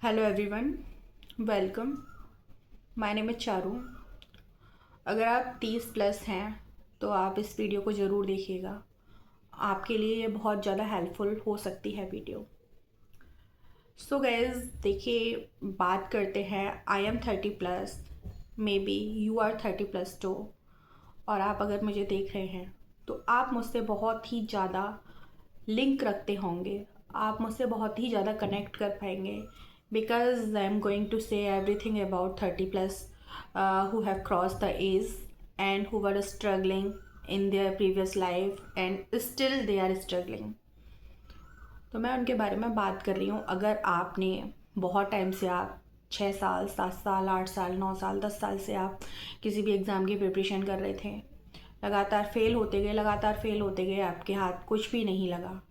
Hello everyone, welcome. My name is Charu. अगर आप 30 plus हैं तो आप इस वीडियो को ज़रूर देखिएगा। आपके लिए ये बहुत ज़्यादा हेल्पफुल हो सकती है वीडियो। सो गाइज, देखिए, बात करते हैं। I am 30 plus, maybe you are 30 plus too. और आप अगर मुझे देख रहे हैं तो आप मुझसे बहुत ही ज़्यादा लिंक रखते होंगे, आप मुझसे बहुत ही ज़्यादा कनेक्ट कर पाएंगे, because I am going to say everything about 30 plus who have crossed the age and who were struggling in their previous life and still they are struggling. तो मैं उनके बारे में बात कर रही हूँ। अगर आपने बहुत टाइम से, आप 6 साल, 7 साल, 8 साल, 9 साल, 10 साल से आप किसी भी एग्ज़ाम की प्रिपरेशन कर रहे थे, लगातार फेल होते गए, लगातार फेल होते गए, आपके हाथ कुछ भी नहीं लगा,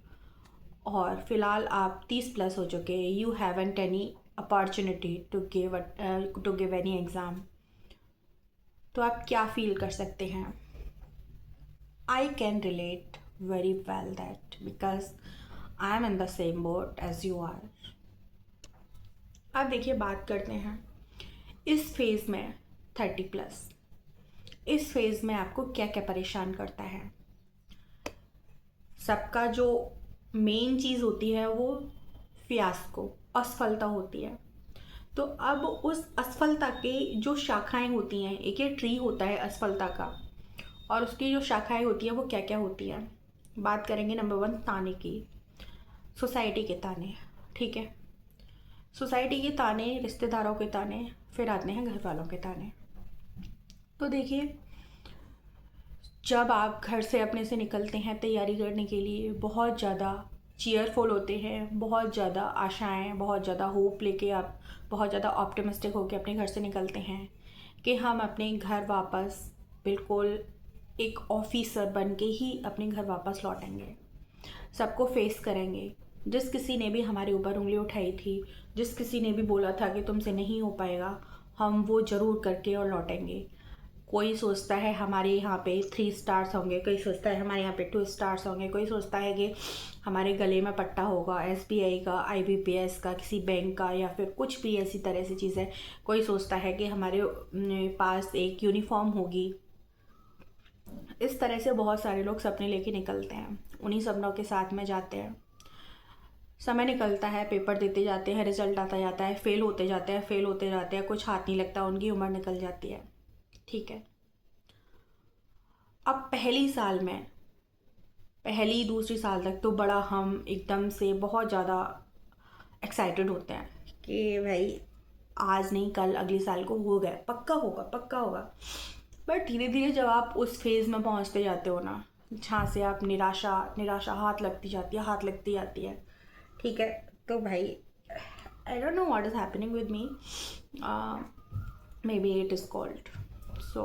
और फिलहाल आप 30 प्लस हो चुके, you haven't any opportunity to give any exam, तो आप क्या फील कर सकते हैं? I can relate very well that because I am in the same boat as you are. अब देखिए, बात करते हैं इस फेज़ में 30 प्लस, इस फेज़ में आपको क्या क्या परेशान करता है। सबका जो मेन चीज़ होती है वो फियास्को, असफलता होती है। तो अब उस असफलता के जो शाखाएं होती हैं, एक ये ट्री होता है असफलता का, और उसकी जो शाखाएं होती हैं वो क्या क्या होती हैं। बात करेंगे नंबर 1, ताने की। सोसाइटी के ताने, ठीक है। सोसाइटी के ताने, रिश्तेदारों के ताने, फिर आते हैं घर वालों के ताने। तो देखिए, जब आप घर से अपने से निकलते हैं तैयारी करने के लिए, बहुत ज़्यादा चीयरफुल होते हैं, बहुत ज़्यादा आशाएं, बहुत ज़्यादा होप लेके आप बहुत ज़्यादा ऑप्टिमिस्टिक होकर अपने घर से निकलते हैं कि हम अपने घर वापस बिल्कुल एक ऑफिसर बन के ही अपने घर वापस लौटेंगे, सबको फेस करेंगे। जिस किसी ने भी हमारे ऊपर उंगली उठाई थी, जिस किसी ने भी बोला था कि तुमसे नहीं हो पाएगा, हम वो ज़रूर करके और लौटेंगे। कोई सोचता है हमारे यहाँ पे 3 स्टार्स होंगे, कोई सोचता है हमारे यहाँ पे 2 स्टार्स होंगे, कोई सोचता है कि हमारे गले में पट्टा होगा SBI का, IBPS का, किसी बैंक का, या फिर कुछ भी ऐसी तरह से चीज़ है। कोई सोचता है कि हमारे पास एक यूनिफॉर्म होगी। इस तरह से बहुत सारे लोग सपने लेके निकलते हैं, उन्हीं सपनों के साथ में जाते हैं। समय निकलता है, पेपर देते जाते हैं, रिजल्ट आता जाता है, फेल होते जाते हैं, फेल होते जाते हैं, कुछ हाथ नहीं लगता, उनकी उम्र निकल जाती है, ठीक है। अब पहली साल में, पहली दूसरी साल तक तो बड़ा हम एकदम से बहुत ज़्यादा एक्साइटेड होते हैं कि भाई आज नहीं कल, अगले साल को हो गया, पक्का होगा, पक्का होगा। बट धीरे धीरे जब आप उस फेज़ में पहुंचते जाते हो ना, जहाँ से आप निराशा निराशा हाथ लगती जाती है, हाथ लगती जाती है, ठीक है। तो भाई, I don't know what is happening with me, maybe it is cold. So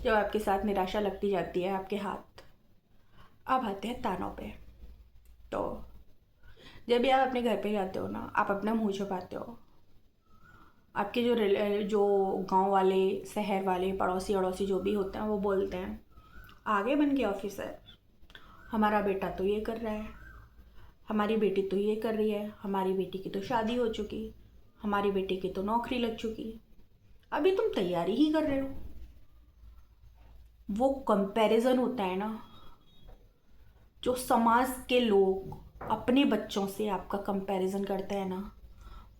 जब आपके साथ निराशा लगती जाती है, आपके हाथ, अब आते हैं तानों पे। तो जब भी आप अपने घर पे जाते हो ना, आप अपना मुंह छुपाते हो। आपके जो गांव वाले, शहर वाले, पड़ोसी अड़ोसी जो भी होते हैं, वो बोलते हैं आगे बन के ऑफिसर, हमारा बेटा तो ये कर रहा है, हमारी बेटी तो ये कर रही है, हमारी बेटी की तो शादी हो चुकी, हमारी बेटी की तो नौकरी लग चुकी, अभी तुम तैयारी ही कर रहे हो। वो कंपैरिजन होता है ना, जो समाज के लोग अपने बच्चों से आपका कंपैरिजन करते हैं ना,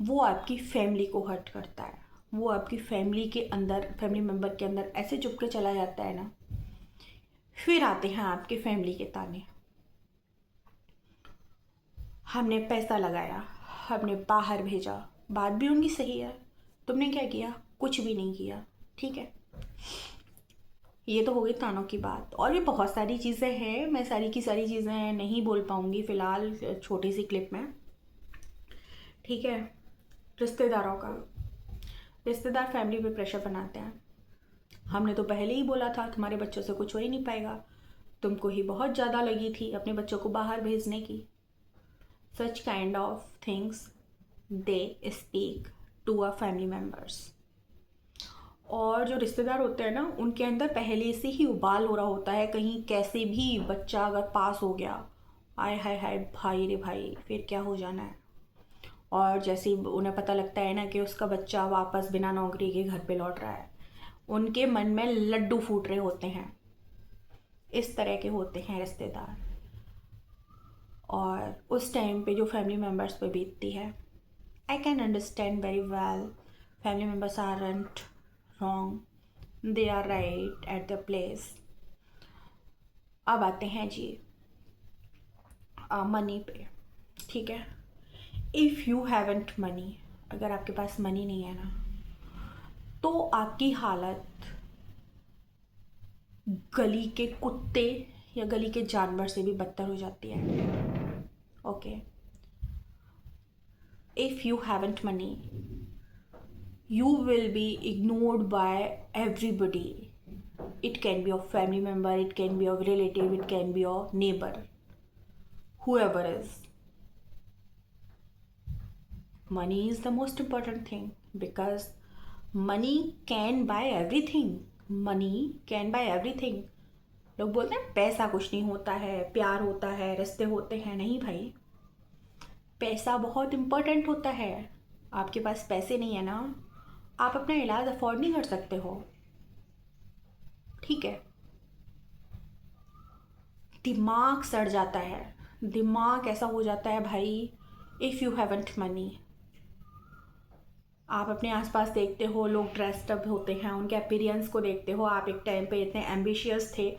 वो आपकी फैमिली को हर्ट करता है। वो आपकी फैमिली के अंदर, फैमिली मेम्बर के अंदर ऐसे चुपके चला जाता है ना। फिर आते हैं आपके फैमिली के ताने। हमने पैसा लगाया, हमने बाहर भेजा, बात भी उनकी सही है, तुमने क्या किया? कुछ भी नहीं किया, ठीक है। ये तो हो गई तानों की बात, और भी बहुत सारी चीज़ें हैं, मैं सारी की सारी चीज़ें नहीं बोल पाऊँगी फ़िलहाल छोटी सी क्लिप में, ठीक है। रिश्तेदारों का, रिश्तेदार फैमिली पे प्रेशर बनाते हैं। हमने तो पहले ही बोला था तुम्हारे बच्चों से कुछ हो ही नहीं पाएगा, तुमको ही बहुत ज़्यादा लगी थी अपने बच्चों को बाहर भेजने की। Such kind of things they speak to a family members. और जो रिश्तेदार होते हैं ना, उनके अंदर पहले से ही उबाल हो रहा होता है, कहीं कैसे भी बच्चा अगर पास हो गया, आय हाय हाय भाई रे भाई, फिर क्या हो जाना है। और जैसे ही उन्हें पता लगता है ना कि उसका बच्चा वापस बिना नौकरी के घर पे लौट रहा है, उनके मन में लड्डू फूट रहे होते हैं। इस तरह के होते हैं रिश्तेदार। और उस टाइम पे जो फैमिली मेम्बर्स पे बीतती है, I can understand very well. Family members aren't wrong, they are right at the place. अब आते हैं जी मनी पे। ठीक है, इफ़ यू हैवेंट मनी, अगर आपके पास मनी नहीं है ना, तो आपकी हालत गली के कुत्ते या गली के जानवर से भी बदतर हो जाती है। Okay, if you haven't money, you will be ignored by everybody. It can be your family member, it can be your relative, it can be your neighbor, whoever is. Money is the most important thing because money can buy everything. Money can buy everything. लोग बोलते हैं पैसा कुछ नहीं होता है, प्यार होता है, रिश्ते होते हैं। नहीं भाई, पैसा बहुत इम्पोर्टेंट होता है। आपके पास पैसे नहीं है ना, आप अपना इलाज अफोर्ड नहीं कर सकते हो। ठीक है, दिमाग सड़ जाता है, दिमाग ऐसा हो जाता है भाई, इफ़ यू हैवेंट मनी। आप अपने आसपास देखते हो लोग ड्रेस्ड अप होते हैं, उनके अपीयरेंस को देखते हो। आप एक टाइम पे इतने एम्बिशियस थे,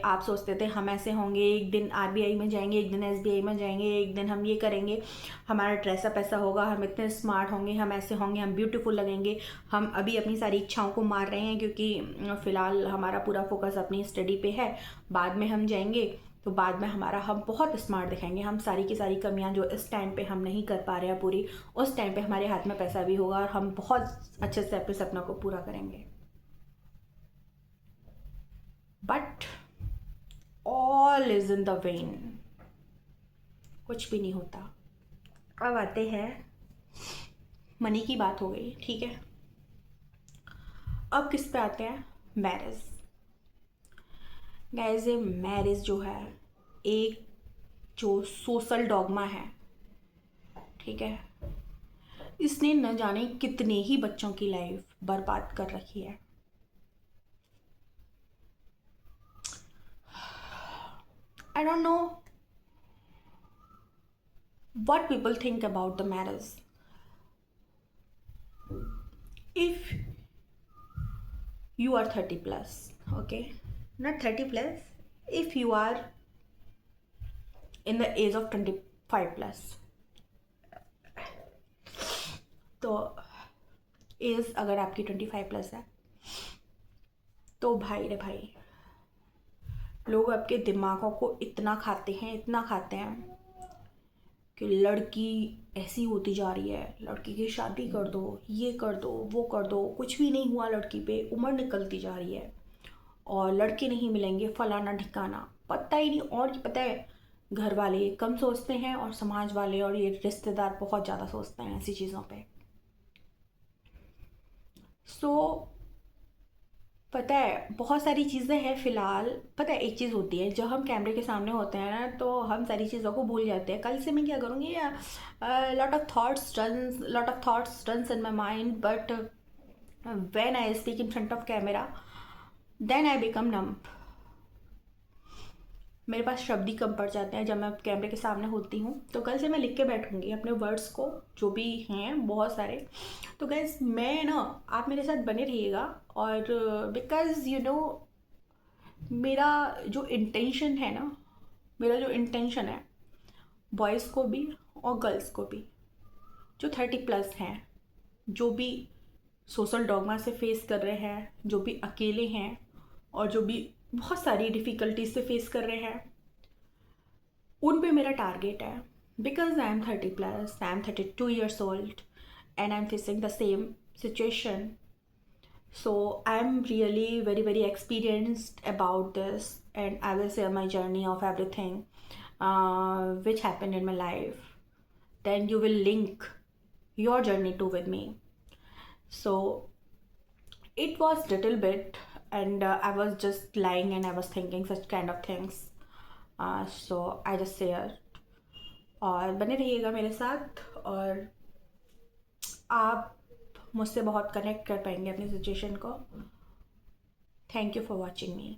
आप सोचते थे हम ऐसे होंगे, एक दिन आरबीआई में जाएंगे, एक दिन एसबीआई में जाएंगे, एक दिन हम ये करेंगे, हमारा ड्रेसअप ऐसा होगा, हम इतने स्मार्ट होंगे, हम ऐसे होंगे, हम ब्यूटीफुल लगेंगे। हम अभी अपनी सारी इच्छाओं को मार रहे हैं क्योंकि फ़िलहाल हमारा पूरा फोकस अपनी स्टडी पे है। बाद में हम जाएंगे तो बाद में हम बहुत स्मार्ट दिखेंगे। हम सारी की सारी कमियां जो इस टाइम पे हम नहीं कर पा रहे हैं पूरी, उस टाइम पे हमारे हाथ में पैसा भी होगा और हम बहुत अच्छे से अपने सपना को पूरा करेंगे। But all is in the when, कुछ भी नहीं होता। अब आते हैं, मनी की बात हो गई, ठीक है। अब किस पे आते हैं, मैरिज। गाइस, ये मैरिज जो है एक जो सोशल डॉगमा है, ठीक है, इसने न जाने कितने ही बच्चों की लाइफ बर्बाद कर रखी है। आई don't no what people think about the marriage. If you are 30 plus, okay, not 30 plus, if you are in the age of 25 plus, तो एज अगर आपकी 25 प्लस है तो भाई रे भाई, लोग आपके दिमागों को इतना खाते हैं, इतना खाते हैं कि लड़की ऐसी होती जा रही है, लड़की की शादी कर दो, ये कर दो, वो कर दो, कुछ भी नहीं हुआ लड़की पे, उम्र निकलती जा रही है और लड़के नहीं मिलेंगे, फलाना ढिकाना, पता ही नहीं। और पता है, घर वाले कम सोचते हैं और समाज वाले और ये रिश्तेदार बहुत ज़्यादा सोचते हैं ऐसी चीज़ों पे। सो पता है बहुत सारी चीज़ें हैं फ़िलहाल। पता है एक चीज़ होती है, जब हम कैमरे के सामने होते हैं ना तो हम सारी चीज़ों को भूल जाते हैं। कल से मैं क्या करूँगी, lot of thoughts runs in my mind, but when I speak in front of camera then I become numb. मेरे पास शब्द ही कम पड़ जाते हैं जब मैं कैमरे के सामने होती हूँ। तो कल से मैं लिख के बैठूँगी अपने वर्ड्स को, जो भी हैं बहुत सारे। तो गैस मैं ना, आप मेरे साथ बने रहिएगा। और बिकॉज़ यू नो मेरा जो इंटेंशन है ना, मेरा जो इंटेंशन है बॉयज़ को भी और गर्ल्स को भी, जो 30 प्लस हैं, जो भी सोशल डॉगमा से फेस कर रहे हैं, जो भी अकेले हैं और जो भी बहुत सारी डिफ़िकल्टीज से फेस कर रहे हैं, उन पे मेरा टारगेट है। Because I am 30 plus, I am 32 years old and I am facing the same situation. So I'm really very very experienced about this, and I will share my journey of everything which happened in my life. Then you will link your journey too with me. So it was little bit, and I was just lying and I was thinking such kind of things. So I just shared. और बने रहिएगा मेरे साथ और आप मुझसे बहुत connect कर पाएंगे अपनी सिचुएशन को। Thank you for watching me.